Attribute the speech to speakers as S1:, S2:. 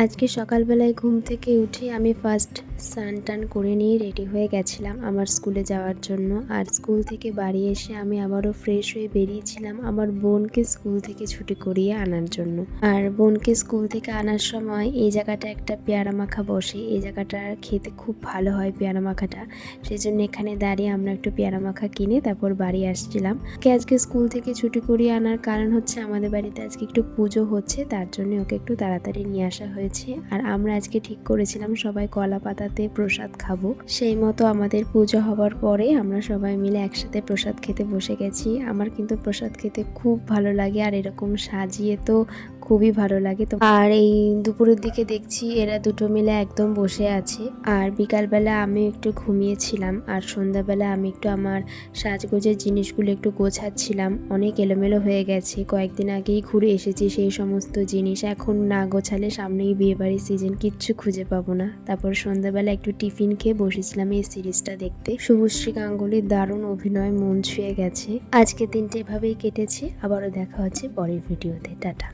S1: আজকে সকালবেলায় ঘুম থেকে উঠে আমি ফার্স্ট স্নান টান করে নিয়ে রেডি হয়ে গেছিলাম আমার স্কুলে যাওয়ার জন্য। আর স্কুল থেকে বাড়ি এসে আমি আবারও ফ্রেশ হয়ে বেরিয়েছিলাম আমার বোনকে স্কুল থেকে ছুটি করিয়ে আনার জন্য। আর বোনকে স্কুল থেকে আনার সময় এই জায়গাটা একটা পেয়ারা মাখা বসে, এই জায়গাটা খেতে খুব ভালো হয় পেয়ারা মাখাটা। সেই জন্য এখানে দাঁড়িয়ে আমরা একটু পেয়ারা মাখা কিনে তারপর বাড়ি আসছিলাম। আজকে স্কুল থেকে ছুটি করিয়ে আনার কারণ হচ্ছে আমাদের বাড়িতে আজকে একটু পুজো হচ্ছে, তার জন্য ওকে একটু তাড়াতাড়ি নিয়ে আসা হয়েছে। আর আমরা আজকে ঠিক করেছিলাম সবাই কলা পাতাতে প্রসাদ খাবো। সেই মতো আমাদের পুজো হবার পরে আমরা সবাই মিলে একসাথে প্রসাদ খেতে বসে গেছি। আমার কিন্তু প্রসাদ খেতে খুব ভালো লাগে, আর এরকম সাজিয়ে তো খুবই ভালো লাগে। তো আর এই দুপুরের দিকে দেখছি এরা দুটো মিলে একদম বসে আছে। আর বিকালবেলা আমি একটু ঘুমিয়েছিলাম, আর সন্ধ্যাবেলা আমি একটু আমার সাজগোজের জিনিসগুলো একটু গোছাচ্ছিলাম। অনেক এলোমেলো হয়ে গেছে, কয়েকদিন আগেই ঘুরে এসেছি সেই সমস্ত জিনিস। এখন না গোছালে সামনেই বিয়েবাড়ির সিজন, কিচ্ছু খুঁজে পাবো না। তারপর সন্ধ্যাবেলা একটু টিফিন খেয়ে বসেছিলাম এই সিরিজটা দেখতে। শুভশ্রী গাঙ্গুলির দারুণ অভিনয়, মন ছুঁয়ে গেছে। আজকের দিনটা এভাবেই কেটেছে। আবারও দেখা হচ্ছে পরের ভিডিওতে। টাটা।